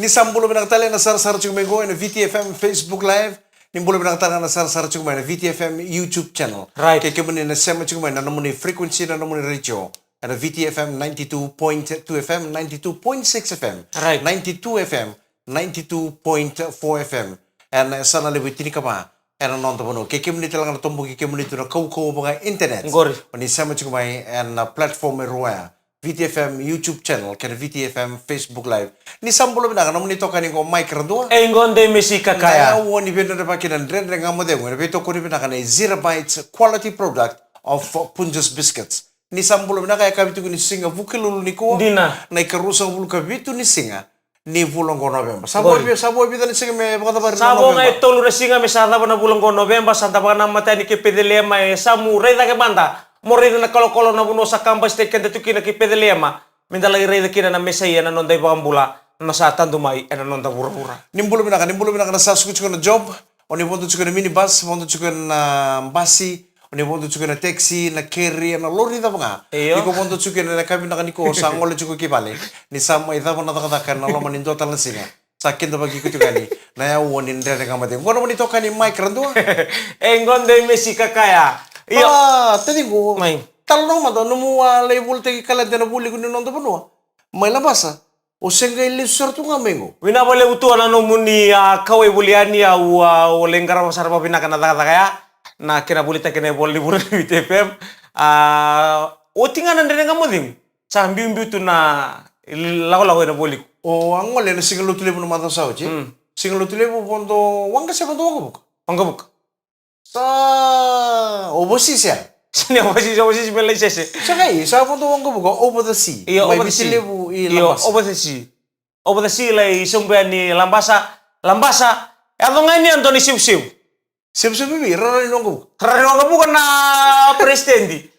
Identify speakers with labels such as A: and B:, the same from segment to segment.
A: Ni sambulo binakatali na sar-sar chukumengo na Viti FM Facebook Live. Nimbulo binakatali na sar-sar chukumengo na Viti FM YouTube channel.
B: Right.
A: Kaya kemuni na Sema chukumengo na namuni frequency na namuni radio. Na Viti FM 92.2 FM, 92.6 FM.
B: Right.
A: 92 FM, 92.4 FM. And sana lebu tini kama. And nonton bono. Kaya kemuni talaga na tombo kaya kemuni tu na kau mga internet.
B: Ngori.
A: Ni Sema chukumengo and platform ruaya. VitiFM YouTube channel, kaya VitiFM Facebook Live. Ni sambulo binaka namun ito kaning ko mic randua.
B: Engonde mesika kaya.
A: Kaya woni bendo na pakinan Dredre Ga Mo Cegu. Na veitokoni binaka na Zeera Bites quality product of Punjas Biscuits. Ni sambulo binaka kaya kabitu ni singa vukilulu ni ko.
B: Dina.
A: Na ikarusa bulu kabitu ni singa. Ni bulan ko November. Sabo bida ni singa me bakata bari
B: Sabo ngai tolu resinga me sada bana bulan ko November santa bana mata ni ke pedelema e samu reda ke banda. Morida na kalo na buno sa kamba state kanda tukina ki pedelema. Minda lagi reda kina na mesaya na nonda ibambula na sa tandumai na nonda pura-pura.
A: Nimbulo binaka na sa suku na job. Oni bonto chuko na minibus, bonto chuko na basi, oni bonto chuko na taxi, na carry, na lori da mga. Niko bonto chuko na kami na kaniko sa ngole chuko kibale. Ni sama ida mo nakataka na loma nindo tal singa. Sa kinda bagi kutukani. Na ya woni Dredre Ga Mo Cegu. Ngono mo nito kani mic randua.
B: Engonde mesika kaya.
A: Iyo. Tadi ko. Talong mado numu label tegi kala dena buli ko nondo banua. May labasa. O senga ili sortu nga mengo.
B: Wina bole utua na nomuni kawe buliani au lengara masar pa pinaka na kaya na kena bulita kena boli buri Viti FM. O tinga na Dredre Ga Mo Cegu. Sa mbiu tu na lago na boli.
A: O angole na singa lutulebu no mata sao che. Singa lutulebu pondo wanga se pondo wanga buka.
B: Wanga buka.
A: Sa overseas ya.
B: Sini overseas belai sese.
A: Sakai, sa pondo wanga buka over the sea.
B: Iya over the sea.
A: Lebu i
B: Iya
A: lambasa.
B: over the sea. Over the sea lai sumbe ni lambasa. Ado ngani Antoni siu.
A: Siap bibi rara ni wanga buka.
B: Rari wanga buka na presidenti.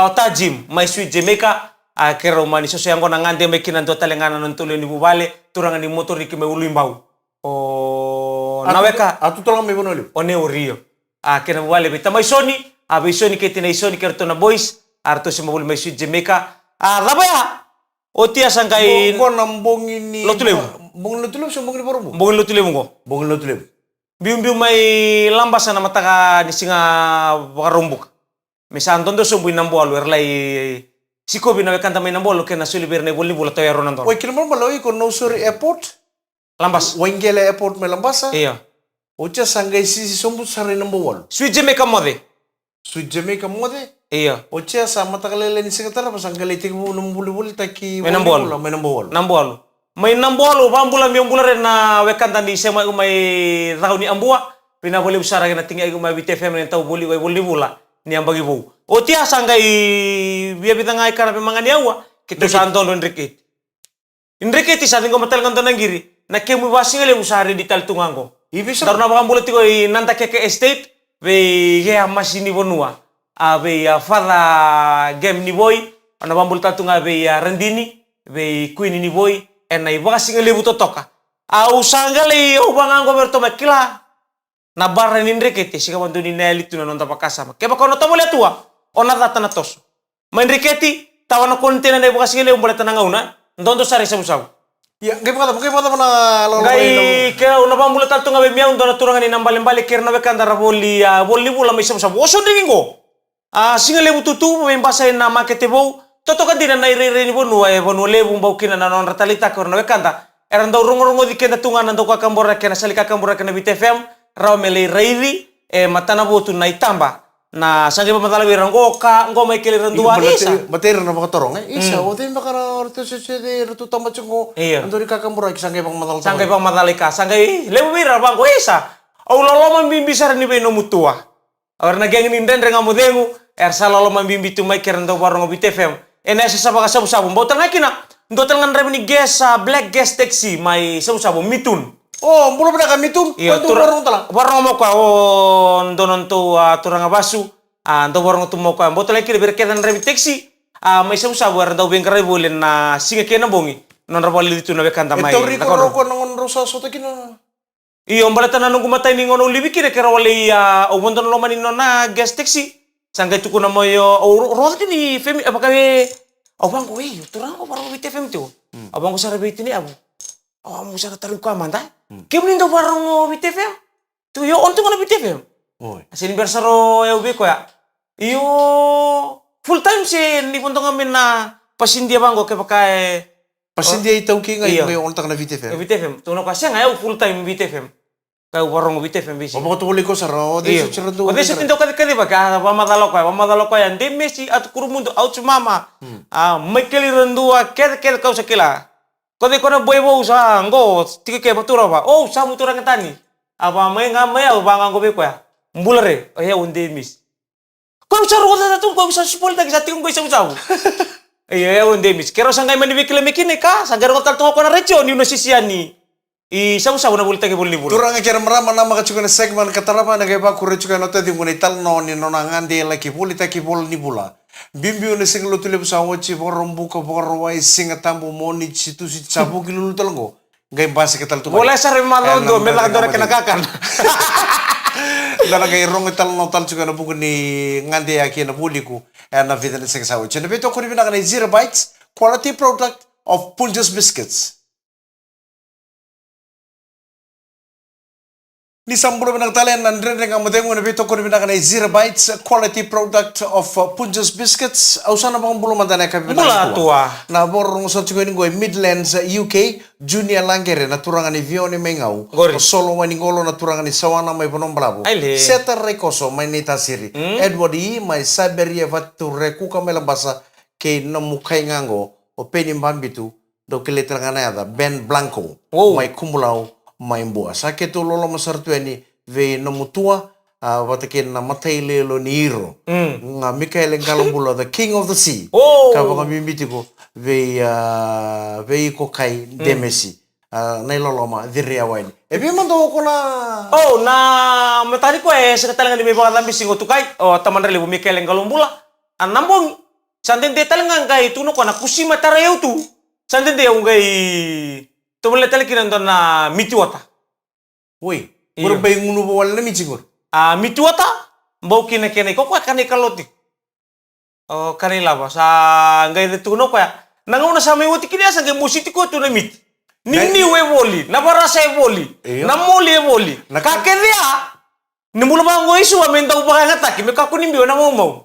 B: Otajim my sweet Jamaica. Kero mani sose yango na ngande mekina ndo talengana nontole ni bubale turanga ni motor ni kime ulimbau. O naweka
A: atu tolong me bono le.
B: One Rio. Kena bubale beta mai soni. Isoni ketina isoni kerto na boys. Arto si mabuli my sweet Jamaica. Rabaya. Otia sangkai.
A: Bongo nambongi ni.
B: Lotulebu.
A: Bongo lotulebu so bongo ni borobu.
B: Bongo lotulebu ngo.
A: Bongo lotulebu.
B: Bium mai lambasa na mataka ni singa wakarumbuk. Misa antondo sombu inambo alu erlai. Siko bina wekanta mai nambo alu kena suli berne boli bula toya ronanton.
A: Oi kina mo baloi ko no suri airport.
B: Lambas.
A: Wengele airport me lambasa.
B: Iya.
A: Ocha sangai sisi sombu sare number 1.
B: Sweet Jamaica mode.
A: Sweet Jamaica mode.
B: Iya.
A: Ocha sama takalele ni sekatara pasangale tiku numbuli taki.
B: Menambo alu. Mai nambo alu pambula miambula na wekanta ni Sema umai rauni ambua. Pina boli usara kena tinggi umai Viti FM ni tau boli bula ni ambagi bu. Otia sangai biya bitangai kana pemangani awa. Kita santon Enrique. Enrique ti sa tingo matal kanto nangiri. Na kemu basing le usari di tal tungango.
A: Ibisa.
B: Darna bakang bulat tiko nanta keke estate be ya masini bonua. Be ya fala game ni boy. Ana bambul tatunga be ya rendini be queen ni boy. Na ibasing le butotoka. Usangale ubangango berto makila. Na barra ni Enrique ti sika bantu ni neli tuna nonta pakasa. Keba kono tomo le tua. Ona data na tos. Ma Enrique ti tawana kontena na ibasing le umbola tananga una. Ndondo sare sabu.
A: Ya, kaya pa na lalo.
B: Gai kaya una bambula tanto nga bemia undona turanga ni nambale kerna bekanda boli bula may sabu. Oso dingo. Singa lebu tutu membasa na market bo. Toto kan dina na ire ni bonu lebu mbau kina na non ratalita korna bekanda. Eran daw rongo di kenda tunga nando ka kambora kena salika kambora kena Viti FM. Raw mele reiri matana botu na itamba. Na sangi pa matala wirango ka ngo may kilirandua isa.
A: Matera na makatorong isa o din baka orto se de rutu tamba chungo. Andori kakambura kisangay pang matal.
B: Sanggay pang matalika. Sanggay lebu wira bang ko isa. Au lolo mambimbisar ni beno mutua. Or nageng ni Dredre Ga Mo Cegu. Sa lolo mambimbitu may kerando barong Viti FM. Ena sa baka sabu-sabu. Bautan nga kina. Ndotal nga remi ni black gas taxi may sabu-sabu mitun.
A: Oh, mula pada kami tu.
B: Iya,
A: warung tala.
B: Warung mo ka donon to turang basu. Ando warung tu mo ka. Botol lagi lebih kedan remi taxi. May sabu-sabu ando bengkar boleh na singa kena bongi. Non rabali itu na bekanta mai.
A: Ito riko roko nangon rosa soto kina.
B: Iyo balata nanong kumatay ni ngono libi kire kera wali obonton lomani na gas taxi. Sangga itu kuna mo yo roda ni femi apa kawe abang ko turang ko para Viti FM tu. Abang ko sa rebate ni abu. Oh, mo sa taru ka man ta. Kibulin do barong Viti FM. Tu yo onto ngana Viti FM.
A: Oi.
B: Asin bersaro ya ubi ko ya. Iyo full time si ni punto ngamin na pasindia banggo ke pakai
A: Pasindia itau ki ngai ngai onta kana Viti FM.
B: Viti FM. Tu no ka siang ayo full time Viti FM. Kau warung Viti FM bisi.
A: Opo to ko saro de cerita do.
B: Ode setindo ka ba ka pamadalo ka yan de Messi at kurumundo out mama. Michael rendua kel kau sakila. Kode kona boy sa ngo tike ke batura ba. Oh, sa mutura ngtani. Apa mai ngamai au banga go be ko ya. Mbulare, ya unde mis. Kau bisa roda tu, kau bisa sepuluh lagi satu kau bisa usaha. Iya, unde mis. Kero sangai mani bikile mekine ka, sagar kau taltung aku na recho ni unosisiani. Usaha na bulta ke buli bulu.
A: Turang ajar merama nama kacukana segmen katarapa na kaya baku recho kana tadi muni tal no ni nonangande lagi buli taki bol ni bula. Bimbi une singlo tule busa wachi borom buka borowai singa tambu moni situ si cabu kilulu talongo. Gai basi ketal tu.
B: Boleh sare malondo melak dora kena kakan.
A: Dana kay rong tal no tal juga na buku ni ngande aki na buliku na vida na sing sawo. Chene beto ko ni binaka na Zeera Bites, quality product of Punjas Biscuits. Ni sambulo binang talen na Dredre Ga Mo Cegu na beto ko ni binaka na Zeera Bites, quality product of Punjas Biscuits. Ausana bang bulo madana ka binaka
B: tua.
A: Na borong sa juga ni go Midlands UK Junior Langere na turangan ni Vione Mengau. Solo wani ngolo na turangan ni Sawana mai bonom bravo. Seta rekoso mai neta siri. Edward I mai saberia vatu rekuka mela basa ke no mukai ngango o peni mbambitu do ke letra ngana Ben Blanco. Mai kumulau mai mbua. Sake tu lolo masartu ni ve no mutua watake na matai lelo ni iro. Nga Mikael Ngalombulo, the king of the sea. Kabanga mimbitiko ve ko kai demesi. Nai loloma diria waini. Ebi mando ko na.
B: Oh, na matari ko sekatalangan di bawah lambi singo tukai. Oh, taman rele Mikael Ngalombulo. Anambong santen de talangan kai tuno ko na kusima tarayau tu. Santen de ungai to boleh talakin na mituata.
A: Woi, berbagai ngunu bawal na michigur.
B: Mituata mbau kene ko kane kaloti. Oh, kanila ba sa ngai de tuno ko ya. Nanguna sa may wuti kini asa ngai musiti ko tu na mit. Nini we woli, na barasa e woli. Na moli e woli. Kakedia. Nimula ba ngo isu amenda upaka ngataki me kakunimbi na ngomong.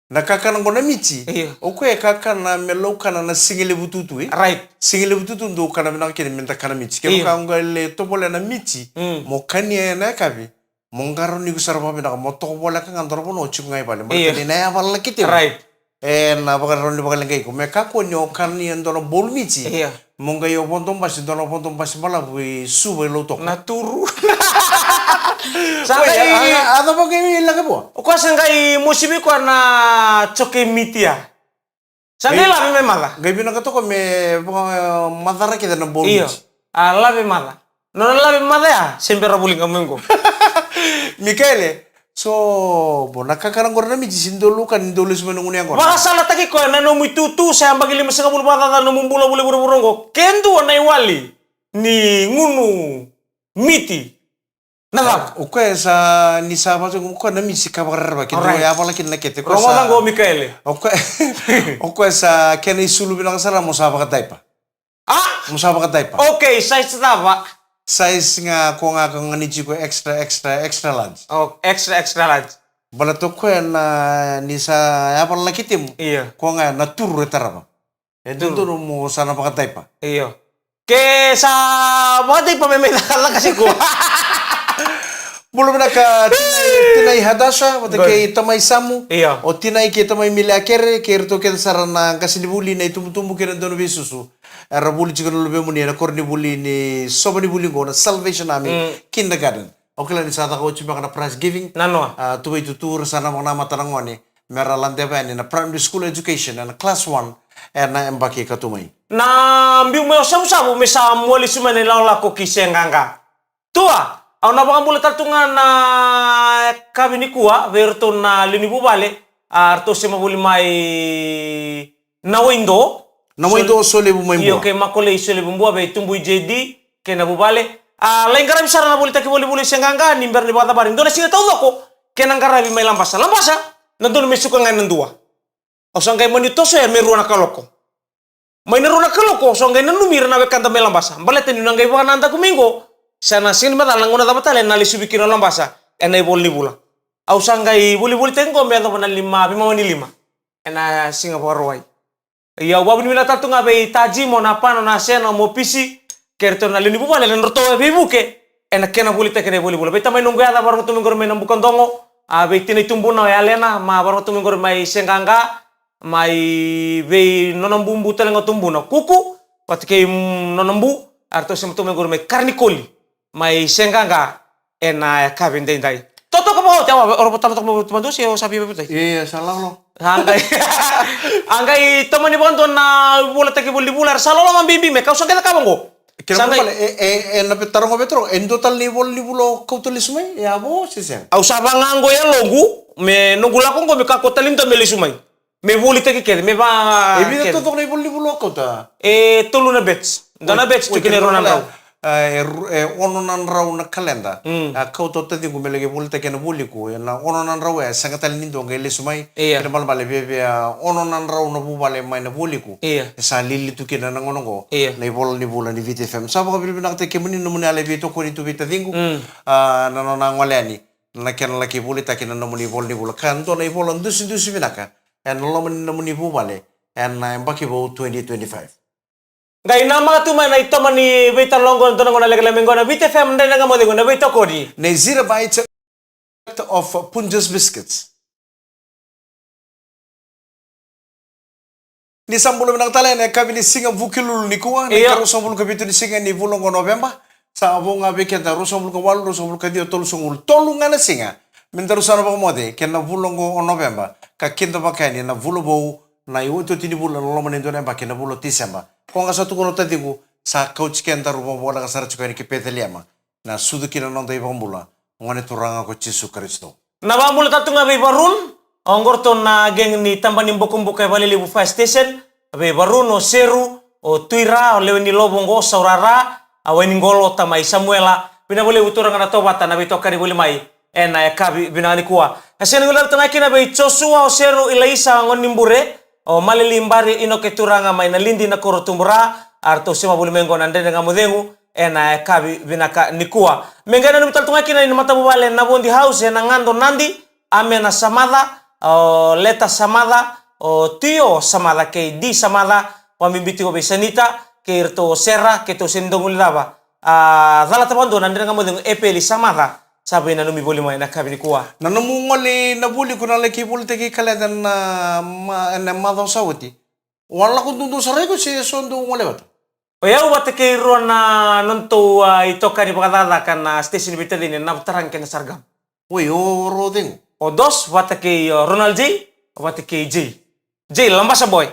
A: Nakakana ngona michi. Okwe kakana melokana na singile bututu
B: Right.
A: Singile bututu ndo kana bina kene menta kana michi. Ke ngale to bole na michi. Mo kania na kabi. Mongaro ni kusarapa bina mo to bole ka ngandoro bono chungai bale. Makani na ya bala kite.
B: Right.
A: Na bakaro ni bakal ngai ko me kako nyo kani ndono bol michi. Monga yo pontom basi ndono pontom basi bala bui sube lo to.
B: Naturu.
A: Sampai ada pakai lagi po.
B: Ko sangai musibi ko na choke mitia. Sangai la me mala.
A: Gai bina ka to ko me madara kita na bol michi.
B: La me mala. No la me mala ya, sempre rabuling kamengo.
A: Mikaele, so bona kakana ngorna michi sindolo kan indolo semana nguni angor.
B: Maka salah taki ko na no mitutu sa bagi 50 batata no mumbula bule burongo. Kendo na iwali ni ngunu miti. Nada.
A: Oke sa ni saba so ko na michi ka barba ke do ya bala kin nakete ko sa.
B: Romo Mikaele.
A: Oke sa ken isulu bilang sara mo sa ka taipa. Mo sa ka taipa.
B: Okay, size tava.
A: Size nga ko nga ngani ko extra large.
B: Oh, extra large.
A: Bala to ko na ni sa ya bala kitim. Ko nga na turu taraba. Dulu mo sana pa ka taipa.
B: Ke sa mga taipa may nakala kasi ko.
A: Belum nak tinai hadasa, mata ke tamai samu, o tinai ke tamai milakere, ke erto ke sarana kasih dibuli na tumbu ke ndono bisusu. Era buli juga lebih muni, era korni buli ni soba ni buli gona Salvation Army kindergarten. Oke lah ni saat aku cuma kena prize giving.
B: Nano.
A: Tu itu tur sana mana mata nangoni. Mera lantai apa ni na primary school education na class 1 na embaki katumai.
B: Na mbiu me sabu me sa muali sumane la ko kisenganga. Tua. Au na baka mula tartungan na kabini kuwa verto na linibu bale arto Sema buli mai na window
A: sole bu mai
B: iyo ke makole sole bu mbua be tumbu JD ke na bubale lain garabi sara na buli taki buli senganga nimber ni bata bari ndona singa tau ko ke nang garabi mai lambasa na ndona me suka ngai ndua au sangai monitoso ya meru na kaloko May naruna kaloko so ngay nanumira na kanta may lambasa. Balete ni nangay pa nanda kumingo. Sana sin mata languna dapat na lisubiki na lambasa. Enay boli bula. Au sangay boli tengo me ata na 5 ena Singapore wai. Ya wabu ni tatu ngabe taji mo na pano na sena mo pisi kerto na lini bubale na roto e buke ena kena boli tekene boli bula. Beta may nunggu ada baru tu minggu may nambukan dongo. Beti ni tumbu na ya lena ma baru tu minggu may senganga may be nonambumbu telengo tumbu na kuku patike nonambu arto sem tu minggu may karnikoli may senganga ena kabindendai. Toto ka po, tawa oro po tamak mo tumandu siya sabi mo tay.
A: Iya, salah lo.
B: Angkai teman ni bantu na bola take boli bular salo lo mambibi me kausa kita kabango.
A: Kira pala na petaro ngo petro en total ni bulo kau tulis sumai ya bo sisen.
B: Au sabangango ya logu me nungula ko me ka kotalim to meli sumai. Me boli take kede me ba.
A: Ebi to ni bulo kau ta.
B: Tulu na bets. Dana bets tu kene Ronaldo.
A: Ono nan raw na kalenda kau to tadi ko melege bulta kena buliku na ono nan raw sangatal nindo ngele sumai kena bal bale bebe ono nan raw na bubale mai na buliku sa lili tu kena na ngono go na bol ni bulan ni Viti FM sa ba bibi nakte kemuni no muni ale veitokoni tu vita dingu na no na ngolani na kena laki bulita kena no muni bol ni bulakan to na bol ndusi vinaka and lo muni bubale and baki bo 2025.
B: Gai nama tu mana itu mani beta longon tu nangona lagi mengona Viti FM ndai nanga modi ngona veitokoni.
A: Ne Zeera Bites of Punjas Biscuits. Ni sambulu menang talen kabi ni singa vukilul ni kuwa ni karo sambulu kabi tu ni singa ni bulong ko November sa abong ngabe kenta ro sambulu ko walu ro sambulu ka dio tolu sungul tolu ngana singa mintaru sana ba mode kenna bulong ko November ka kenta bakani na vulo bo na iwoto tini bulan lo manindo na bakena bulo Desember. Kung satu kono tadi ko sa coach kenta rumo bola ka sara chukani ki peteliama na sudu kina nonda ibang bula ngone turanga ko Yesu Kristo.
B: Na bambul tatu ngabe barun ongorto na geng ni tambani bokumbo kay balili bu fire station be barun o seru o tuira o leweni lobongo saurara aweni ngolo tamai Samuela bina boleh uturanga na tobata na veitokani boli mai ena yakavi bina ni kuwa. Hasen ngula tanga kina be Joshua o seru ilaisa ngonimbure o malili mbari ino keturanga mai na lindi na koro tumbura arto Sema buli mengo na Dredre Ga Mo Cegu ena kabi vinaka nikua mengana ni taltunga kina ni matabu wale na bondi house na ngando nandi ame na samada o leta samada o tio samada ke di samada pamimbiti ko besanita ke irto serra ke to sendongul lava dala tabando na Dredre Ga Mo Cegu epeli samada sabi na numi boli mai na kabi nikua
A: na numungoli na buli ko na leki bulte ki kaladan na madaw sawti wala ko dundu saray ko si sondo ngole bat
B: o yau bate ke rona nonto itokani pakadada kan station bitali ni nabtarang ken sargam
A: oi o roding
B: o dos bate ke Ronald J bate ke J lambasa boy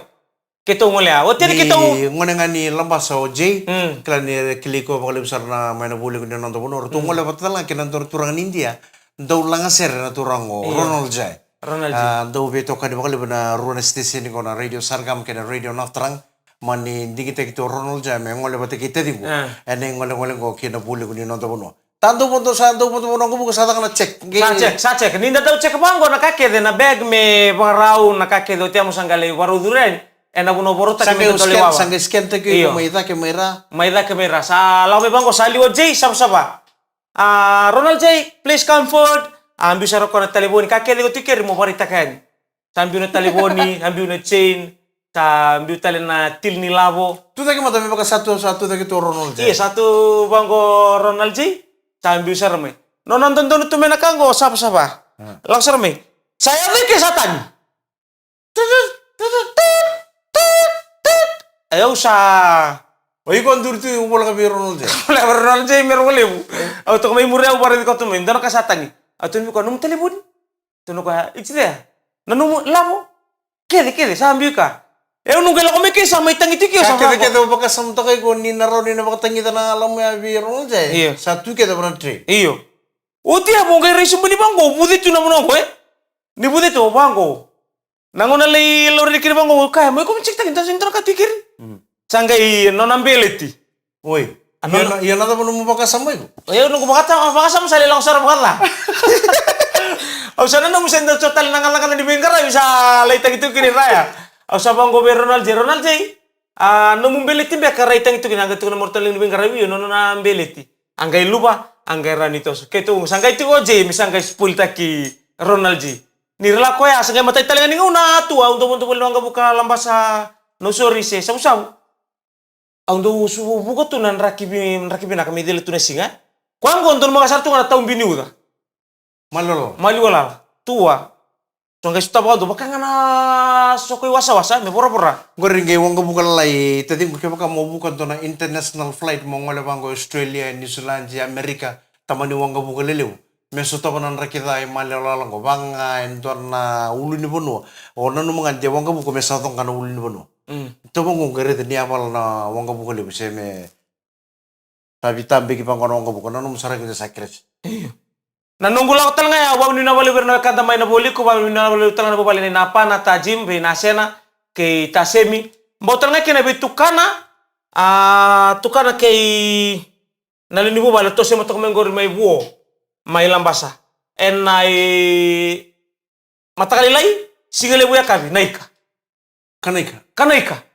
B: keto ngole o tiri keto
A: ngone ngani lambasa o J klani kliko bakal besar na main buli ko nonto bonor tu ngole batala ken nonto turang India dau langa ser na turang Ronald J dau veitokani bakal bena runa station ko na radio sargam ken radio naftrang mani digite kito Ronald J me ngole bate kita dingo ene ngole ko kina buli ko nonto bonor tanto ponto ko buka sa kana check
B: sa check ninda daw check bango na kakede na bag me parau na kakede tiamo sangale waru duren ena buno borota ke meto lewa
A: sange scan te ke maida ke mera
B: sa lawe bango sali o J saba Ronald J please come forward ambi saro kona telefoni kakede go tiker mo barita kan sambi no telefoni ambi no chain sambi talena tilni lavo
A: tu take mata me baka satu take to Ronald J
B: iya satu bango Ronald J sambi sarme no nonton tu mena kango sapa langsung me saya ke satan ayo sa
A: oi kon durtu bola ka Ronald J
B: Ronald J mer bolebu au to may mure au bare ko to men dano ka satani au to mi ko num telefon to no ka ichida nanu labo kede sambi ka eu nunggu ko me ke sa may tangi tiki sa
A: kede baka samta kay ko ni naro ni na baka tangi na alam ya Ronald J satu kede bana tre
B: iyo uti abong kay resume ni bango budi tu na mo ko ni budi to bango nangona lay lori kiri bango kay mo ko cek tangi tangi ka tikir sanggai nonambeleti
A: oi iya nada mo baka samay ko
B: ayo nunggu baka sama sali langsar bakala au sana no musenda total nangalangan di bengkara bisa lay tangi tu kiri raya au sabang go Ronald J no mumbeleti be karai tang itu kinanga tu nomor teling be ngarawi no na mbeleti. Anggai lupa, anggai ranitos. Ketu sanggai tu oje misanggai spulta ki Ronald G. Nirla ko ya sanggai mata italenga ninga una tua untuk belong buka lambasa no sorry se sabu. Ando subu buka tu nan rakibin na kami dele tu nesinga. Kuang gonton makasar tu ngana taum bini uda. Malolo. Tua. Sanggai suta bawa baka ngana sokoi wasa me pora.
A: Goreng gay wong buka lai. Tadi mungkin baka mau buka tu na international flight mau ngale bangko Australia, New Zealand, Amerika. Tamani wong buka leleu. Meso to banan rakita ay malala ko banga entor na ulu ni bono o nanu mga de wanga buko mesa tong kana ulu ni bono to bongo gere de niamal na wanga buko le bise me tabi tambe ki pangono wanga buko nanu musara ki sakres
B: nanunggu law tal nga ya wa ni na wali berna kada may na boli ko wa ni na wali tal na bali ni napa na tajim be na sena ke tasemi botal nga kina bitukana tukana ke nalini bo bala to se matok mengor may buo mai lambasa enai matakali lai sigale buya kabi naika kanaika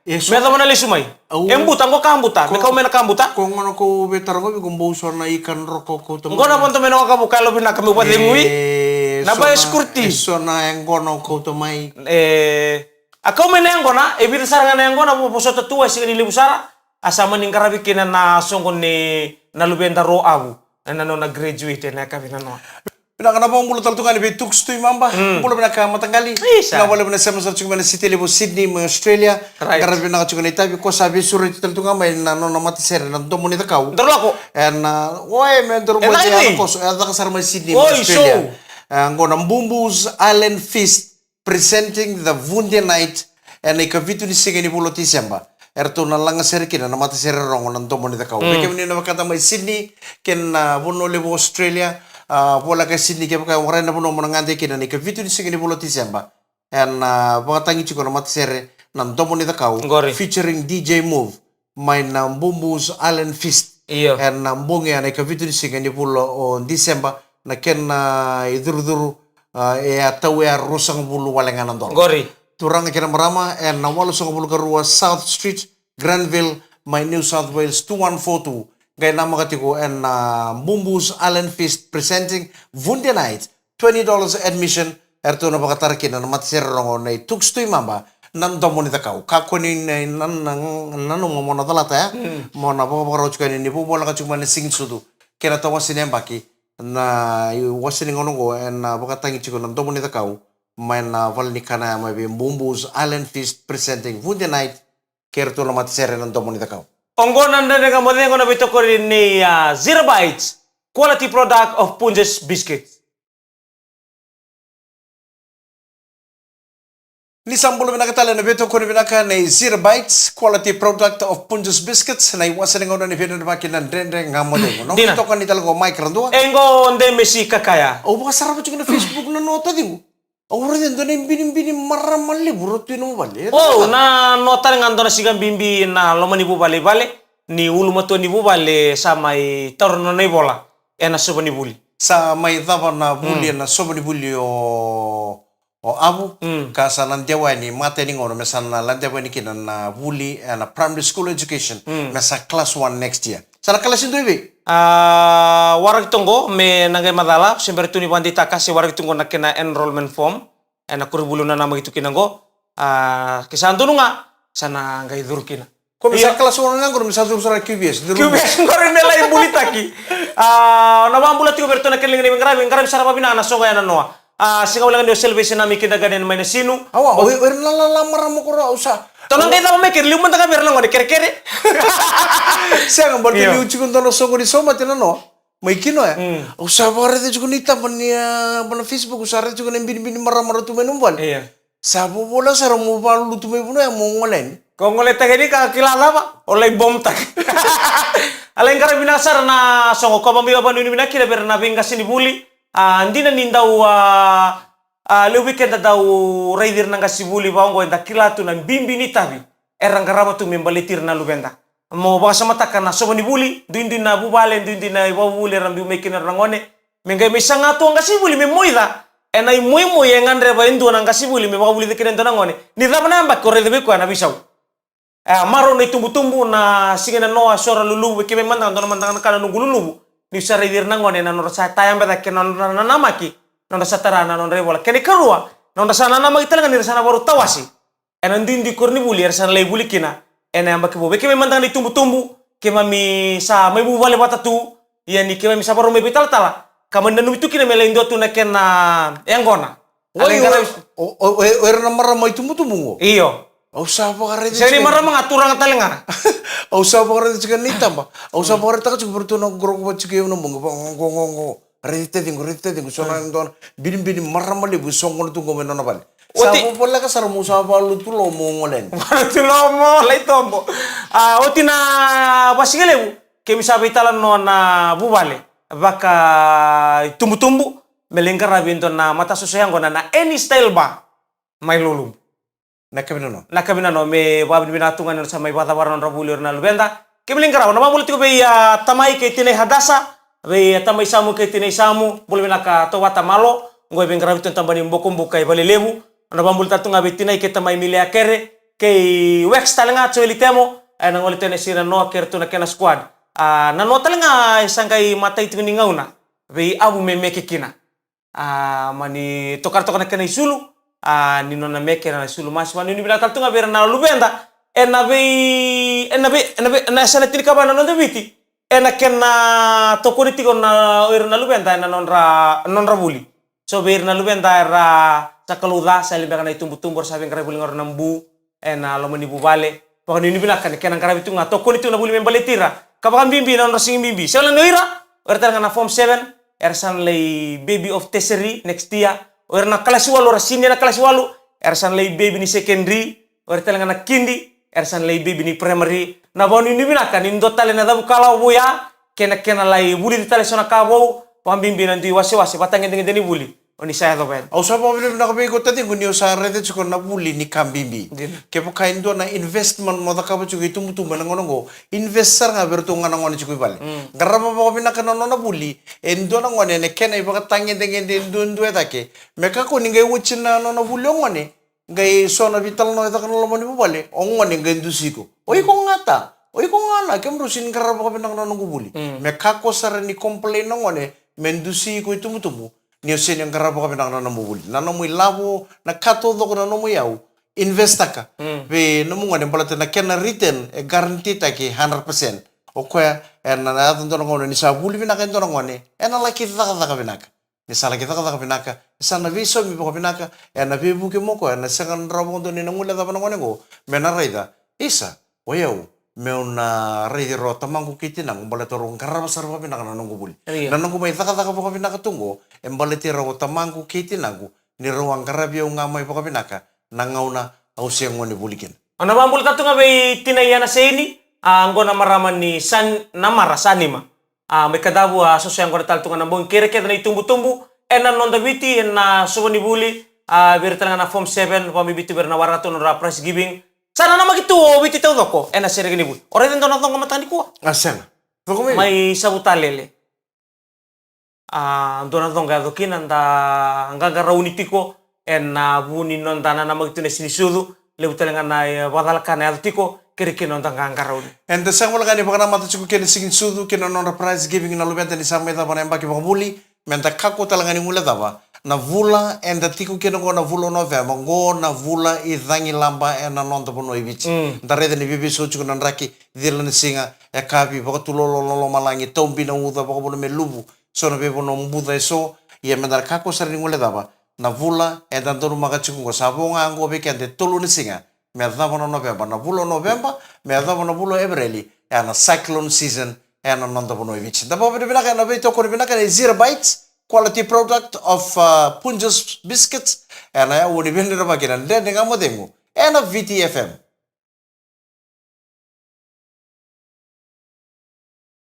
B: meta mana le sumai embuta ngo kambuta me kau mena kambuta
A: ko ngono ko betar ko bi gombo sorna ikan rokok ko to
B: ngona ponto mena ka buka lo bina kami buat lemui na ba skurti
A: sona ngono ko to mai
B: akau mena ngona e bir saranga ngona po soto tua sigani le busara asama ningkara bikina na songo ni na lubenda ro abu nano na graduate na kami nano.
A: Pina kana pong bulu taltungan ibe tuks tu imamba. Bulu pina ka matanggali. Na wala pina Sema sa chukuma na City level Sydney mo Australia. Kara pina ka chukuma itabi ko sabi suri taltungan may nano na matisere na domo ni takaw.
B: Ndoro ako.
A: And oy men ndoro mo siya ko so ada ka sarma Sydney mo Australia. Ngona Mbumbu's Island Feast presenting the Vundia Night and ikavitu ni sigani bulu Disemba. Erto na langa serkina na mata sere rongo nan tomo ni takau. Beke mini na makata mai Sydney ken bono levo Australia bola ka Sydney ke baka orang na bono ngande kina ni ke vitu ni sigini bolo Disemba. En baka tangi chiko na mata sere nan tomo ni takau featuring DJ Move main na Mbumbu's Island Feast. En mbonge ana ke vitu ni sigini bolo o Disemba na ken iduru e atau ya rusang bulu walengan nandor. Turang kena merama and nawalo sa kabul karua South Street, Granville, my New South Wales 2142. Gaya nama katiko and Mbumbu's Island Feast presenting Vundia Night, $20 admission. Erto na bakatarakin na matisir rongo na tukstoy mamba nan domo ni takau. Kakunin nan mo na talata ya. Mo na papakaroch kanin ni pubola ka chukman sing sudu. Kena tawasin yang baki na wasin ngono go and bakatangi chiko nan domo ni takau. Main valnikana may Mbumbu's Island Feast presenting Vundia Night kerto na matisere ng domo ni takaw.
B: Onggo nanda nga mo na veitokoni ni Zeera Bites, quality product of Punjas Biscuits.
A: Ni sambulo binakatala na veitokoni vinaka ni Zeera Bites, quality product of Punjas Biscuits na iwasan nga ni VitiFM Vakadromusiga Dredre Ga Mo Cegu. No veitokoni talaga mic randua.
B: Engo onde mesi kakaya.
A: O baka sarap juga na Facebook na nota di mo. Orang itu nih bini marah malih burut itu balik.
B: Oh, na nota dengan dona sigan bimbi na loma ni bubale ni ulu mato ni bubale sama i torno ni bola. Ena soba ni buli.
A: Sama i tapa na buli na soba ni buli o abu. Kasa nantiawa ni mate ni ngono mesana nantiawa ni kina na buli na primary school education. Mesa class 1 next year. Sana kelas itu ibi.
B: Warag tunggo me nangay madala siyempre tuni bandi takasi warag tunggo na kina enrollment form na kuribulo na nama itu kinanggo kisanto nga sana ngay dur kina
A: ko misa kelas 1 nang ko misa dur sara QBS
B: ngore nela ibulitaki nabambulat ko berto na keling ni ngarami sara babina na songa yana noa singa ulang dio selbesi na mikita gaden may sinu
A: awa la maramo ko ra usa
B: Tonang kita memikir liuman tak biar nggak kere-kere.
A: Saya nggak berarti liu cikun tono songo di soma tina no. Maikino ya. Usah barat itu cikun ita mana Facebook usah barat cikun bini marah tu menumbal.
B: Iya.
A: Sabu bola sarang mobile lu tu menumbal yang mau ngolen.
B: Kau ngolet tak ini kak kilala apa? Oleh bom tak. Aleng karena binasar na songo kau bambi apa ini binakira biar nabi nggak sini buli. Andi na nindau le weekend tau raidir nang kasibuli baongo enda kilatu nang bimbi ni tabi erang karama tu membalitir na lubenda mo baka samata kana so ni buli duin na bubale duin na ibabule rambi mekin rangone mengai misanga tu ang kasibuli me moida enai moi engandre ba indu nang kasibuli me baka buli de kiren tonangone ni daba namba korre de ko na bisau maro na tumbu-tumbu na singa na noa sora lulubu kime mantang dona mantang kana nungu lulubu ni sara dir nangone na nora sa tayam beta ke non na namaki non sa tara na non revola kene karua non sa na namaki talenga ni sana baru tawasi enan dindi korni buli sana lay buli kina ena ambake bobe kime mantang ni tumbu-tumbu ke mami sa mai bu vale bata tu yani ke mami sa baru mai bital tala kaman nanu itu kina melendo tu na kena engona
A: Era namara mai tumbu-tumbu.
B: Iyo.
A: Usah apa karena itu.
B: Jadi marah mengaturang talenga.
A: Usah apa karena itu juga nita mbak. Usah apa karena itu juga bertuna grok buat juga yang nembung ngong. Rete tinggu soalnya itu bidim marah malah bu songkol itu ngomen nona balik. Sabu pola kasar musa apa lu tuh lomo ngolen.
B: Tuh lomo lah itu ambo. Oti na pasigale bu. Kami sabi talan nona bu bale. Baka tumbu-tumbu melengkar rabinto na mata susayang gona na any style ba may lulum. Nakabinano me babin binatungan sa may bata waran rabulir na lubenda. Kemilengkar na mabulit ko be tamay kay tinay hadasa, be tamay samu kay tinay samu, bulbe naka to wata malo, ngoy bengkar rabinto tambani mbokumbo kay balilebu. Na mabulit atunga be tinay kay tamay milia kere kay wax talanga choili temo ay nang ulit na sira no kerto na kena squad. Na no talanga isang kay matay tingaw na. Be abu me mekikina. Mani tokar na kena isulu ni nona meke na isulu mas mani ni binatang tunga bera na lubenda na sana tilika ba na nonde biti kena tokoni tiko na na lubenda na nonra buli so ber na lubenda era sakaluda sa limbaka na itumbu-tumbor sabi ng karabuli ngor nambu lomani bubale pakani ni binakan kena karabi tunga tokoni tunga buli membaletira kabakan bimbi na nonra singing bimbi sa lang noira erta na form 7 ersan lay baby of tertiary next year or na kelas 8 or senior na kelas 8 ersan lay baby ni secondary or talaga na kindi ersan lay baby ni primary na boni ni binaka ni ndotale na dabu kala buya kena lay buli ditale sona kabo pambimbi nanti wase batang ngene ni buli oni saya to ben
A: au sabo bile na kabe ko tati ngunio sa rede chiko na buli ni kambimbi ke po kain do na investment mo da kabo chiko itum na ngono investor nga bertu ngana ngone chiko bale garaba ko binaka no na buli endo na ngone ne kena iba tangi denge ndu etake meka ko ningai wuchina no na buli ngone ngai sona vital no etaka no moni bale ngone ngai ndusiko oi ko ngata oi ko ngana kemrusin garaba ko binaka no buli meka ko sar ni complain ngone mendusi ko itum ni osen yang karabo kami nak nanamu buli nanamu ilabo na kato doko nanamu yau investaka be namu ngane balate na kena written guarantee taki 100% okwa na atun tono ngone ni sabuli binaka tono ngone la kita taka binaka ni sala kita taka binaka sana viso mi boko binaka na be buke moko na sekan rabo ndo ni namula ta ngone go mena raida isa oyau meuna rei rota mangku kiti nang balate rong karaba sarba binaka nanangu buli nanangu mai taka boko binaka tungo embaleti ro tamangku kiti nangu ni ruang karabia ngamai poko binaka nangauna ausia ngone bulikin
B: ana bambul tatunga be tinayana seini angona maraman ni namara sanima mekadabu asosia ngona taltunga nambong kere-kere na itumbu-tumbu ena nonda biti ena soboni buli bertanga na form 7 pamibiti berna warato no prize giving sana nama gitu biti tau doko ena sere gini buli ore den donatong kamatani ko
A: asena
B: mai sabutalele donatong ga dokin anda ngaga raunitiko buni nonda na nama gitu nesini sudu lebutelenga na badalkan ya tiko kiri nonda ngaga rauni
A: ente sang wala kani pakana mata chuku kene sigin sudu kene nonda prize giving na lubenta ni samai ta bana mbaki bakabuli menta kako talangani mula taba na vula enda tiku kene go na vula november go na vula idangi lamba ena nonda bono ibichi ndarede ni bibi so chuku nanraki dirla ni singa yakavi bakatulolo malangi tombi na uda bakabono melubu sono bebo no mbuda eso ia mendar kako sari ngule daba na vula enda ndoru magachiku go sabonga ngo bekende tolu ni singa me daba no november na vula november me daba no vula ebreli na cyclone season ena nonda bono ibichi daba bebe binaka na veitokoni binaka ni Zeera Bites quality product of Punjas Biscuits ena ya uni bende raba kina Dredre Ga Mo Cegu ena Viti FM